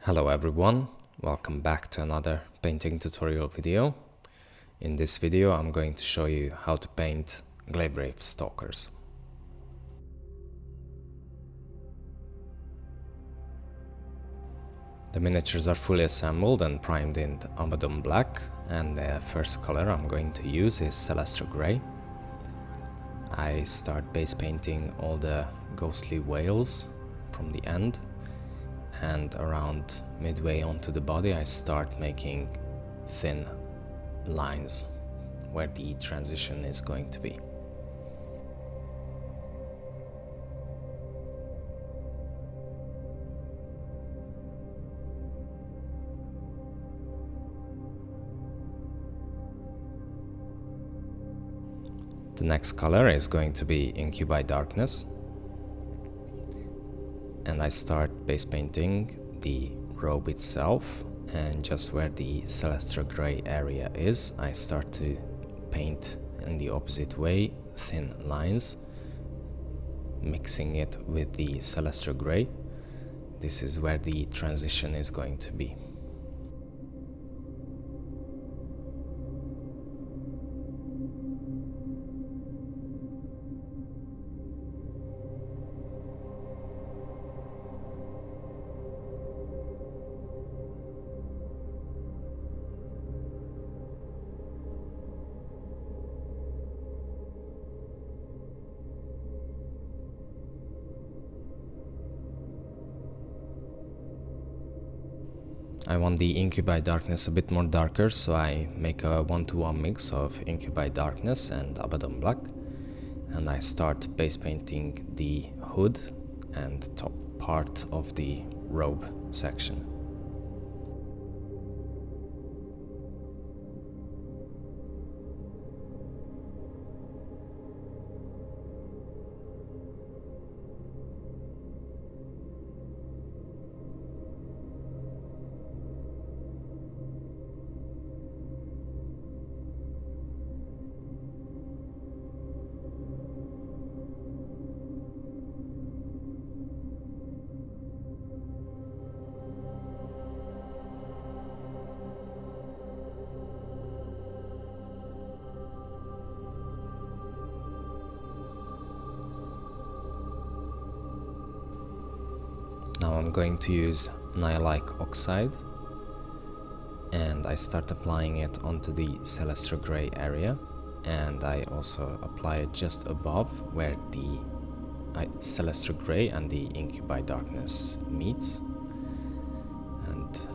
Hello everyone, welcome back to another painting tutorial video. In this video I'm going to show you how to paint Glaivewraith Stalkers. The miniatures are fully assembled and primed in Abaddon black, and the first color I'm going to use is Celestra grey. I start base painting all the ghostly whales from the end, and around midway onto the body I start making thin lines where the transition is going to be. The next color is going to be Incubi Darkness, and I start base painting the robe itself, and just where the Celestra grey area is, I start to paint in the opposite way thin lines, mixing it with the Celestra grey. This is where the transition is going to be. I want the Incubi Darkness a bit more darker, so I make a 1-to-1 mix of Incubi Darkness and Abaddon Black, and I start base painting the hood and top part of the robe section. Now I'm going to use Nihilakh Oxide, and I start applying it onto the Celestra grey area, and I also apply it just above where the Celestra grey and the Incubi Darkness meets, and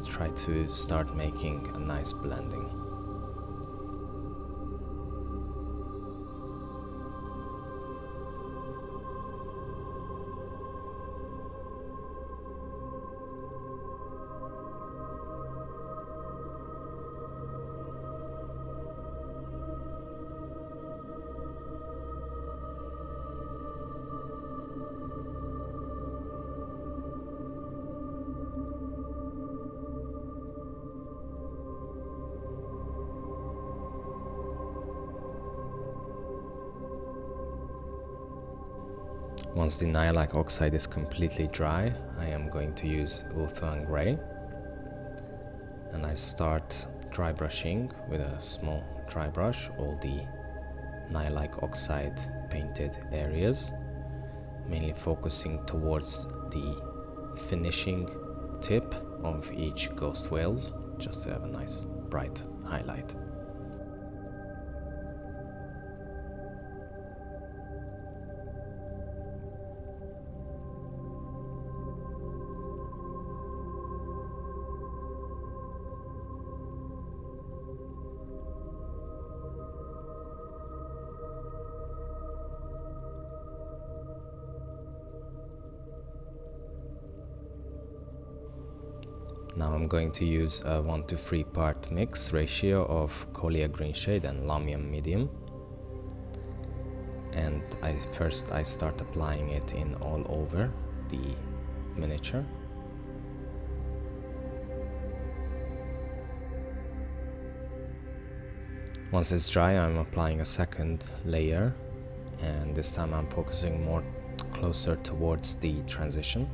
try to start making a nice blending. Once the Nihilakh Oxide is completely dry, I am going to use Ulthuan Grey, and I start dry brushing with a small dry brush all the Nihilakh Oxide painted areas, mainly focusing towards the finishing tip of each ghost whales, just to have a nice bright highlight. Now I'm going to use a 1-to-3 part mix ratio of Coelia Greenshade and Lahmian medium, and I start applying it in all over the miniature. Once it's dry, I'm applying a second layer, and this time I'm focusing more closer towards the transition.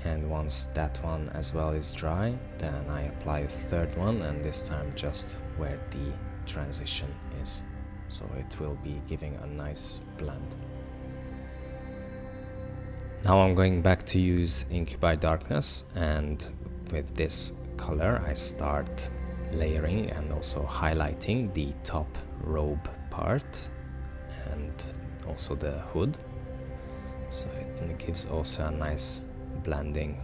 And once that one as well is dry, then I apply a third one, and this time just where the transition is. So it will be giving a nice blend. Now I'm going back to use Incubi Darkness, and with this color I start layering and also highlighting the top robe part and also the hood. So it gives also a nice blending.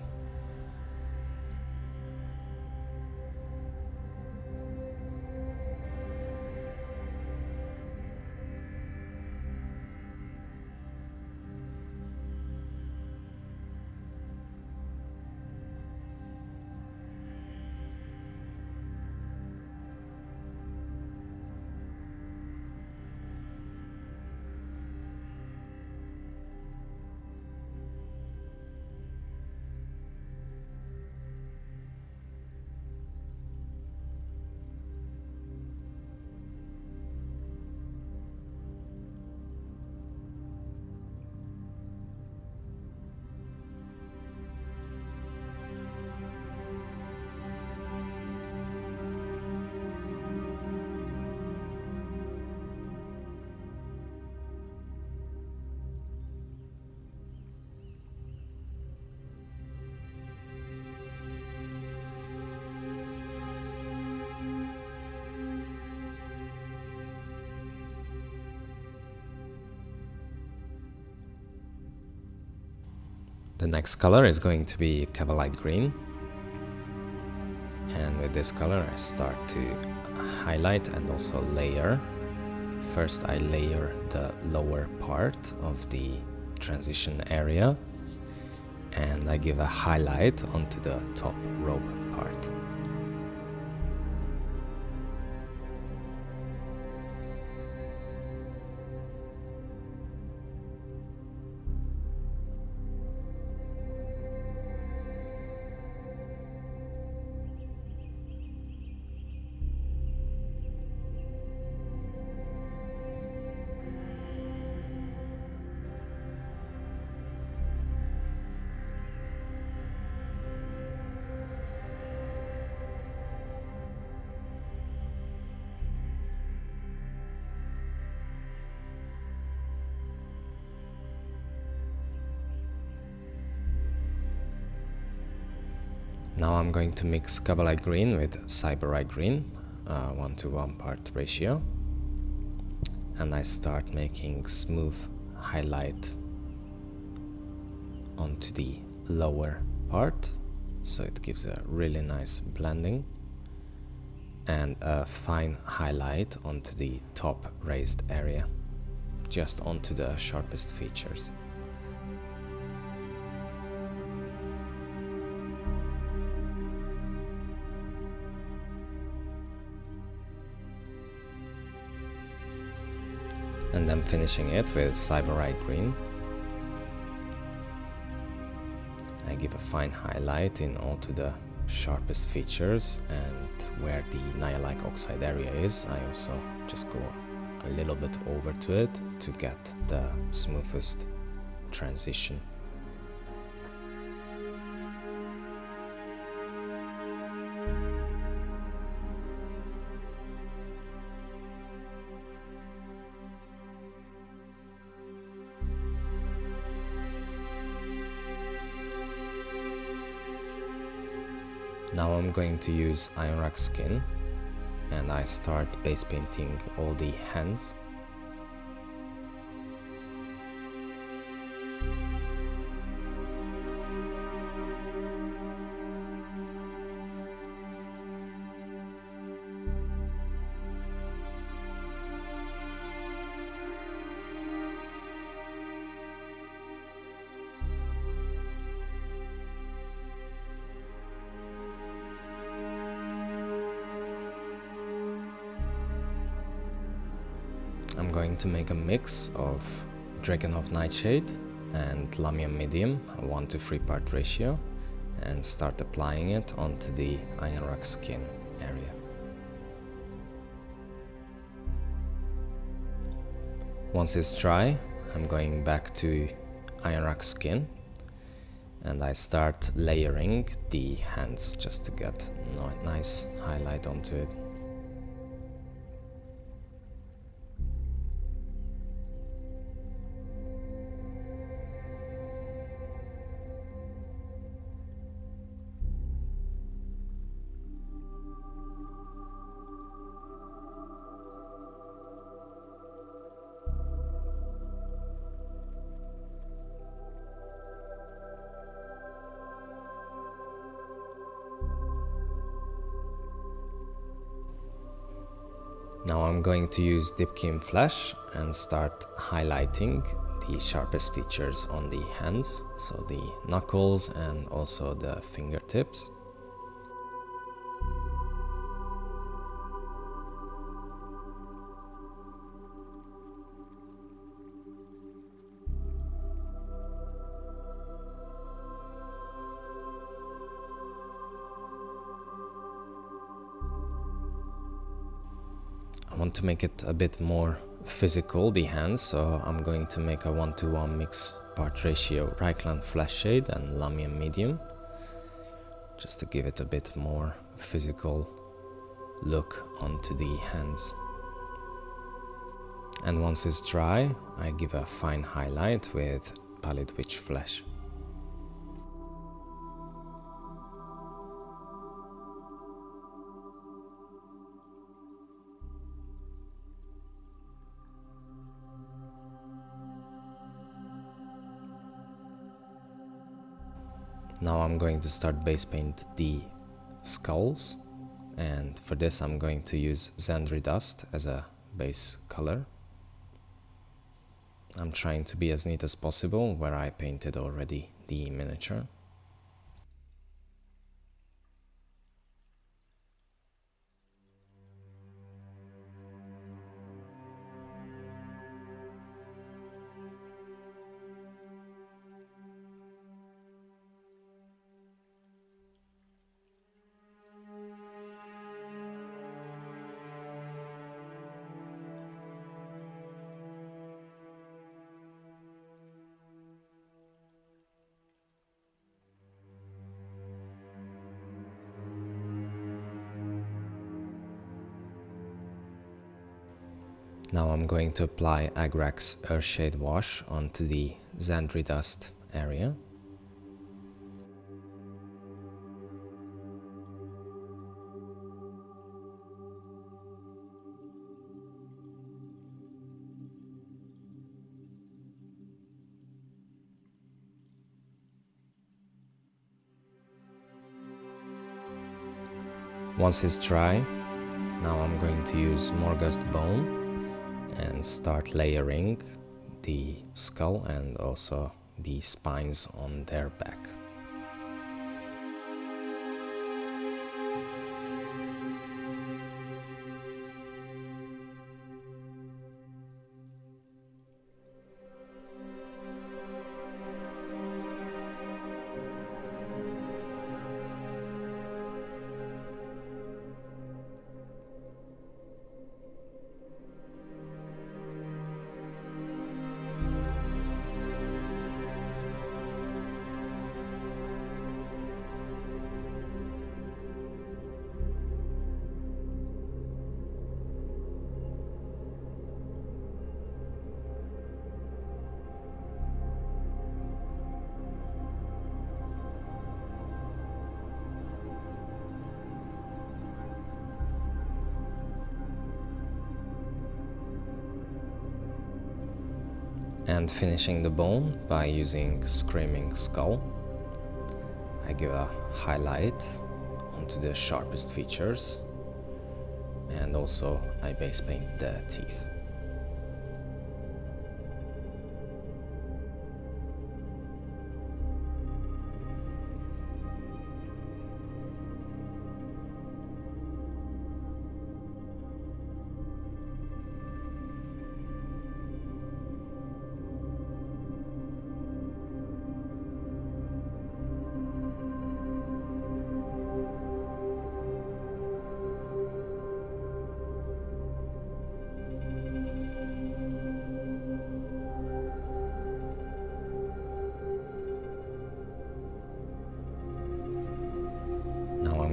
The next color is going to be Kabalite green, and with this color I start to highlight and also layer. First I layer the lower part of the transition area, and I give a highlight onto the top robe part. Now I'm going to mix Kabalite green with Sybarite green, 1:1 part ratio, and I start making smooth highlight onto the lower part, so it gives a really nice blending, and a fine highlight onto the top raised area, just onto the sharpest features. And then finishing it with Sybarite green. I give a fine highlight in all to the sharpest features, and where the Nihilakh Oxide area is, I also just go a little bit over to it to get the smoothest transition. Now I'm going to use Ionrach skin, and I start base painting all the hands. I'm going to make a mix of Drakenhof Nightshade and Lahmian medium, a 1:3 part ratio, and start applying it onto the Ionrach skin area. Once it's dry, I'm going back to Ionrach skin, And I start layering the hands just to get a nice highlight onto it. Now I'm going to use Deepkin Flesh and start highlighting the sharpest features on the hands, so the knuckles and also the fingertips. I want to make it a bit more physical, the hands, so I'm going to make a 1-to-1 mix part ratio Reikland Fleshshade and Lahmian medium, just to give it a bit more physical look onto the hands. And once it's dry, I give a fine highlight with Pallid Witch Flesh. Now I'm going to start base paint the skulls, and for this I'm going to use Zandri dust as a base color. I'm trying to be as neat as possible where I painted already the miniature. Now I'm going to apply Agrax Earthshade wash onto the Zandri dust area. Once it's dry, now I'm going to use Morghast bone and start layering the skull and also the spines on their back. And finishing the bone by using Screaming Skull. I give a highlight onto the sharpest features, and also I base paint the teeth.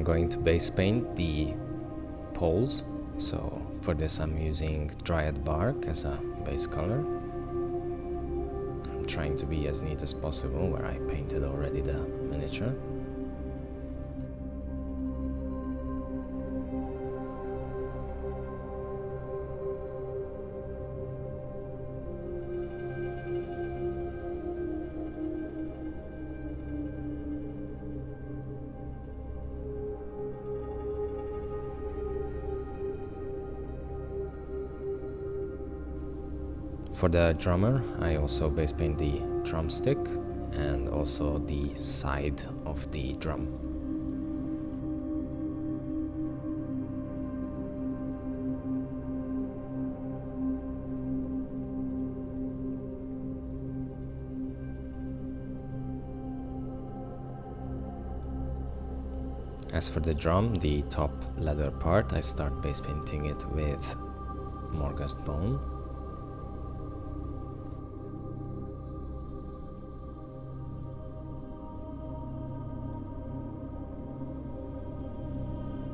I'm going to base paint the poles. So for this I'm using Dryad bark as a base color. I'm trying to be as neat as possible where I painted already the miniature. For the drummer, I also base paint the drumstick and also the side of the drum. As for the drum, the top leather part, I start base painting it with Morghast bone.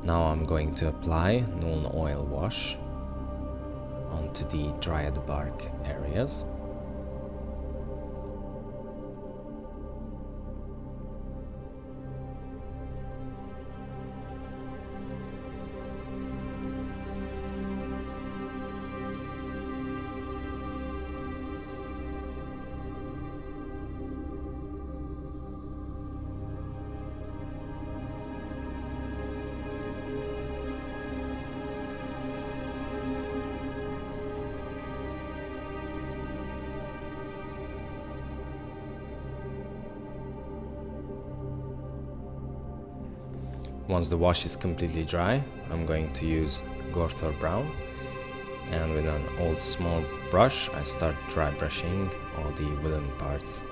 Now I'm going to apply Nuln oil wash onto the Dryad bark areas. Once the wash is completely dry, I'm going to use Gorthor brown, and with an old small brush I start dry brushing all the wooden parts.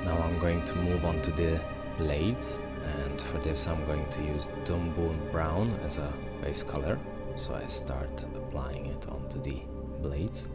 Now I'm going to move on to the blades, and for this I'm going to use Doombull brown as a base color. So I start applying it onto the blades.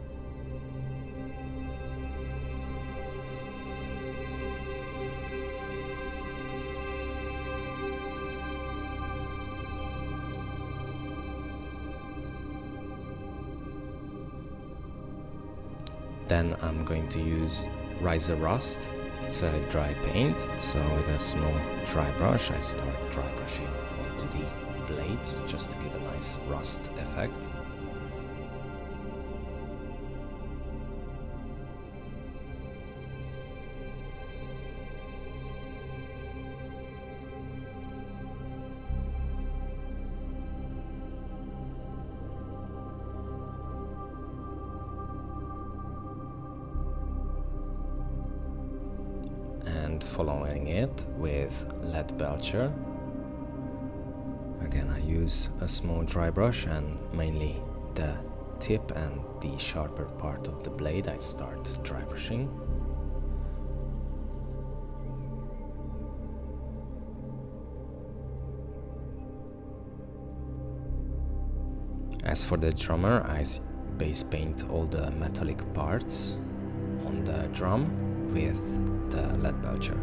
Then I'm going to use Ryza Rust. It's a dry paint, so with a small dry brush I start dry brushing onto the blades just to give a nice rust effect. And following it with Leadbelcher. Again, I use a small dry brush and mainly the tip and the sharper part of the blade I start dry brushing. As for the drummer, I base paint all the metallic parts on the drum with the Leadbelcher.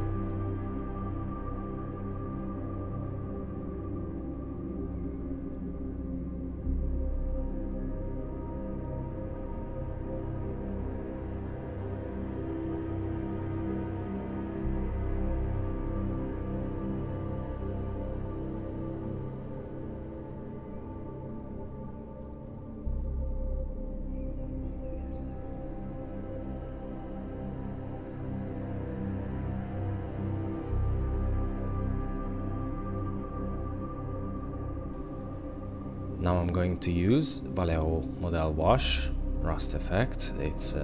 Now I'm going to use Vallejo Model Wash Rust Effect. It's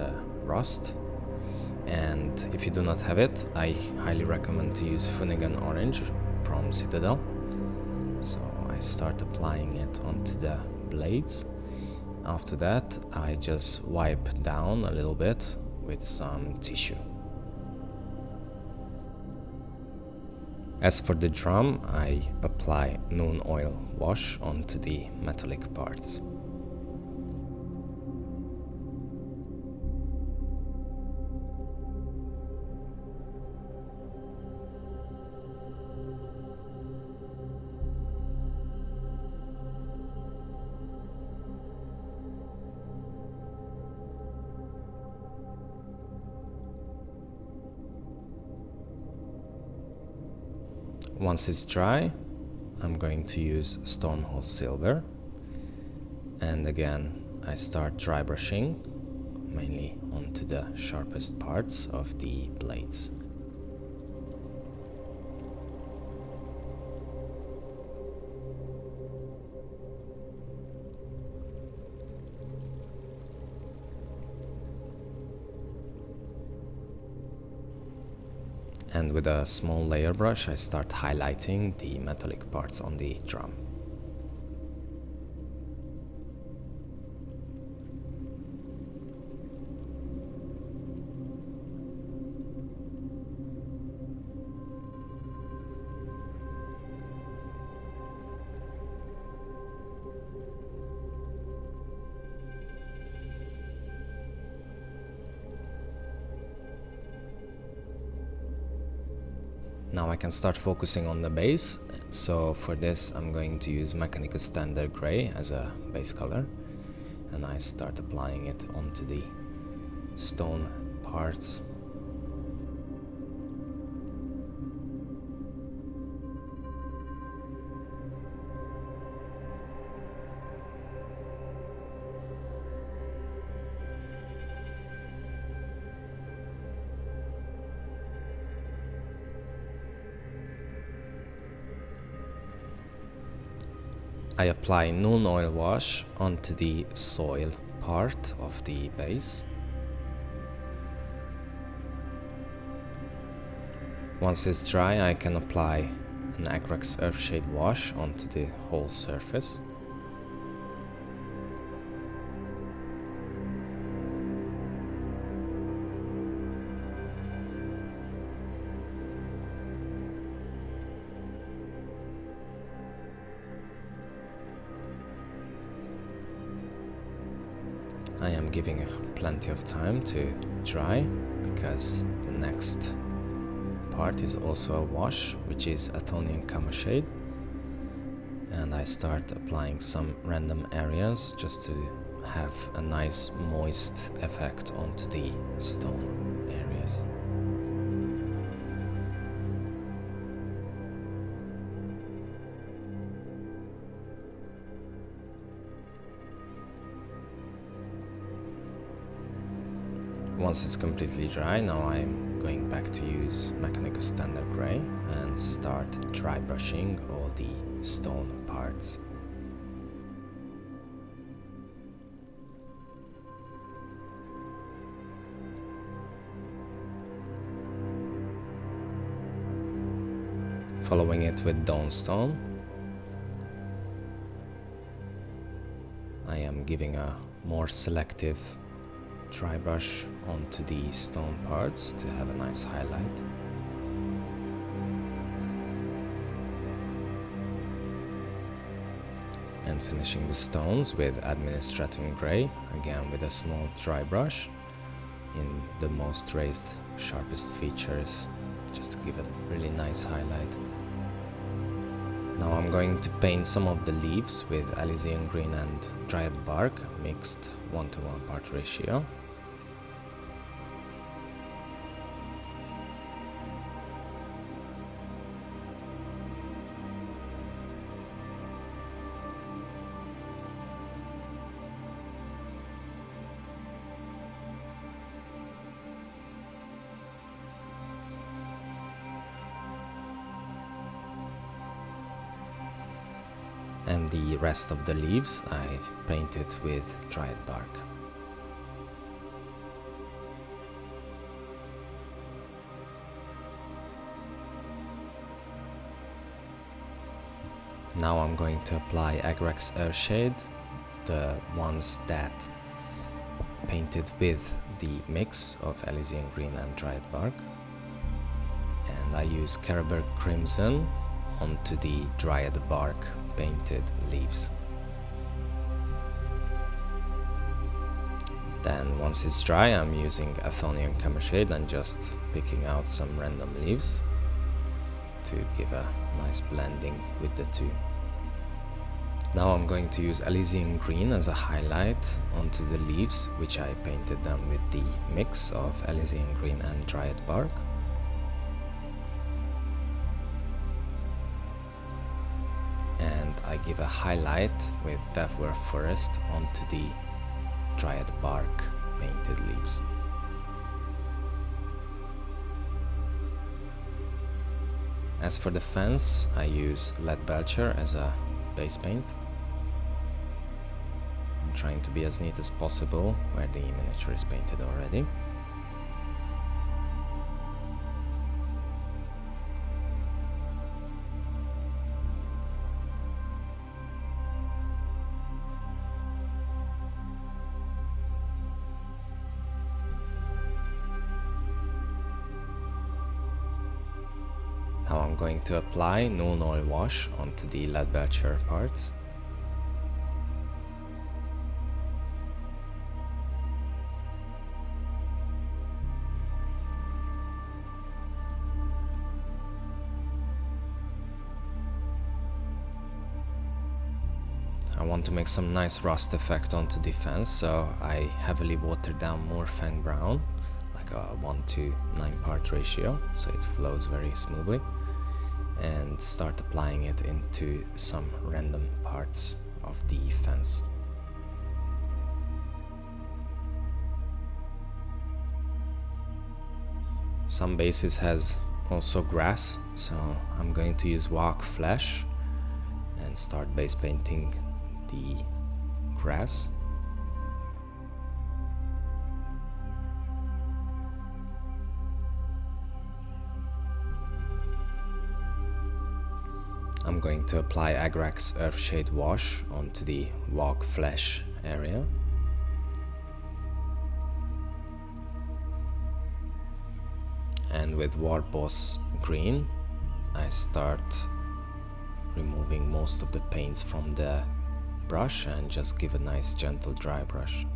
rust, and if you do not have it, I highly recommend to use Finnegan Orange from Citadel. So I start applying it onto the blades. After that, I just wipe down a little bit with some tissue. As for the drum, I apply Nuln oil wash onto the metallic parts. Once it's dry, I'm going to use Stormhold Silver, and again I start dry brushing, mainly onto the sharpest parts of the blades. And with a small layer brush I start highlighting the metallic parts on the drum. Now I can start focusing on the base, so for this I'm going to use Mechanical Standard Grey as a base color, and I start applying it onto the stone parts. I apply Nuln oil wash onto the soil part of the base. Once it's dry, I can apply an Agrax Earthshade wash onto the whole surface. I am giving plenty of time to dry, because the next part is also a wash, which is Athonian Camoshade, and I start applying some random areas just to have a nice moist effect onto the stone areas. Once it's completely dry, now I'm going back to use Mechanical Standard Grey and start dry brushing all the stone parts. Following it with Dawnstone, I am giving a more selective dry brush onto the stone parts to have a nice highlight. And finishing the stones with Administratum Grey, again with a small dry brush in the most raised, sharpest features, just to give a really nice highlight. Now I'm going to paint some of the leaves with Elysian Green and Dryad Bark, mixed 1:1 part ratio. And the rest of the leaves I painted with Dryad Bark. Now I'm going to apply Agrax Earthshade, the ones that painted with the mix of Elysian Green and Dryad Bark. And I use Kerber Crimson onto the Dryad Bark painted leaves. Then once it's dry, I'm using Athonian Camoshade and just picking out some random leaves to give a nice blending with the two. Now I'm going to use Elysian Green as a highlight onto the leaves, which I painted them with the mix of Elysian Green and Dryad Bark. I give a highlight with Glaivewraith Forest onto the Dryad bark painted leaves. As for the fence, I use Leadbelcher as a base paint. I'm trying to be as neat as possible where the miniature is painted already. Now I'm going to apply Nuln oil wash onto the Leadbelcher parts. I want to make some nice rust effect onto the fence, so I heavily watered down Moorfang Brown, like a 1:9 part ratio, so it flows very smoothly, and start applying it into some random parts of the fence. Some bases has also grass, so I'm going to use Wych Flesh and start base painting the grass. I'm going to apply Agrax Earthshade wash onto the Wych Flesh area. And with Warboss Green, I start removing most of the paints from the brush and just give a nice gentle dry brush.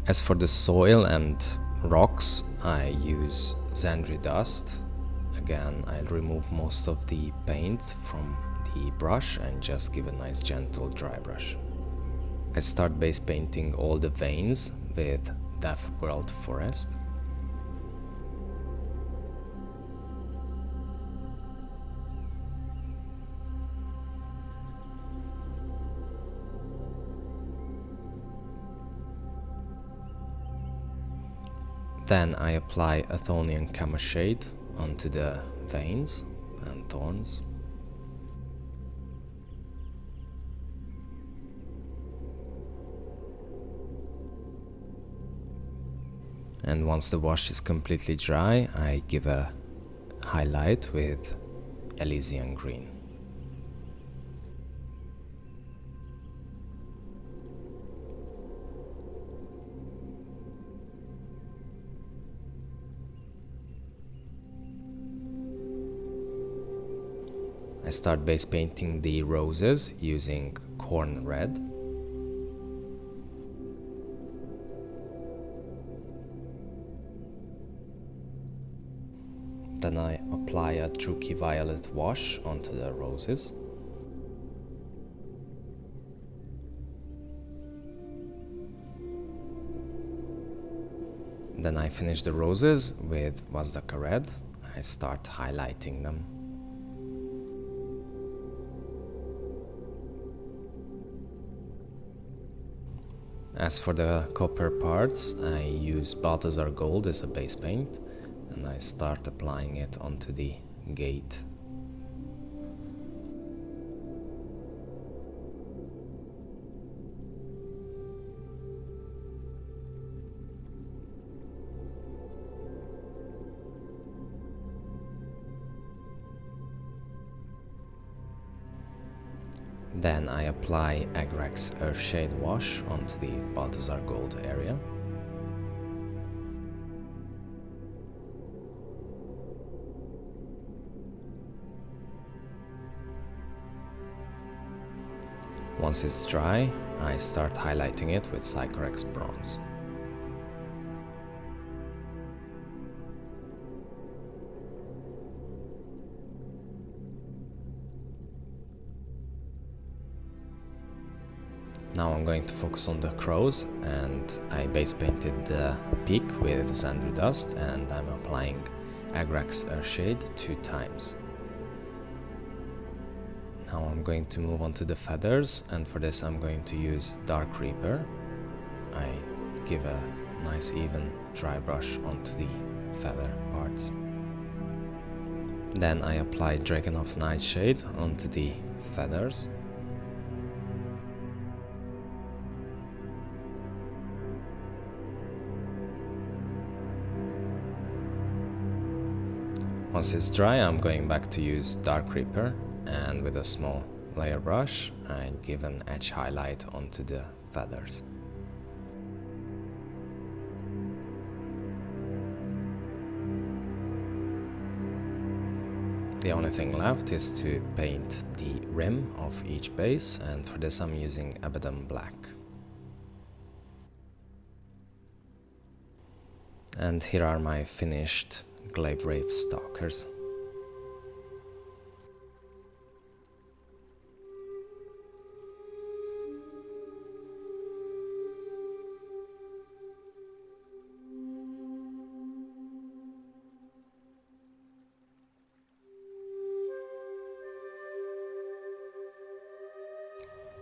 As for the soil and rocks, I use Zandri dust. Again, I'll remove most of the paint from the brush and just give a nice gentle dry brush. I start base painting all the veins with Glaivewraith Forest. Then I apply Athonian Camoshade onto the veins and thorns. And once the wash is completely dry, I give a highlight with Elysian Green. I start base painting the roses using Corn Red. Then I apply a Druchii Violet wash onto the roses. Then I finish the roses with Wazdaka Red. I start highlighting them. As for the copper parts, I use Balthazar Gold as a base paint, and I start applying it onto the gate. Then I apply Agrax Earthshade wash onto the Balthazar Gold area. Once it's dry, I start highlighting it with Sycorax Bronze. Now I'm going to focus on the crows, and I base painted the peak with Zandri dust, and I'm applying Agrax Earthshade 2 times. Now I'm going to move on to the feathers, and for this I'm going to use Dark Reaper. I give a nice even dry brush onto the feather parts. Then I apply Drakenhof Nightshade onto the feathers. Once it's dry, I'm going back to use Dark Reaper, and with a small layer brush I give an edge highlight onto the feathers. The only thing left is to paint the rim of each base, and for this I'm using Abaddon black. And here are my finished Glaivewraith Stalkers.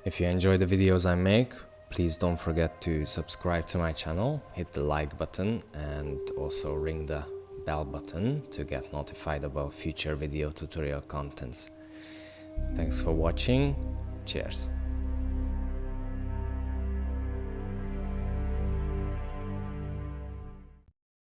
If you enjoy the videos I make, please don't forget to subscribe to my channel, hit the like button and also ring the bell button to get notified about future video tutorial contents. Thanks for watching, cheers!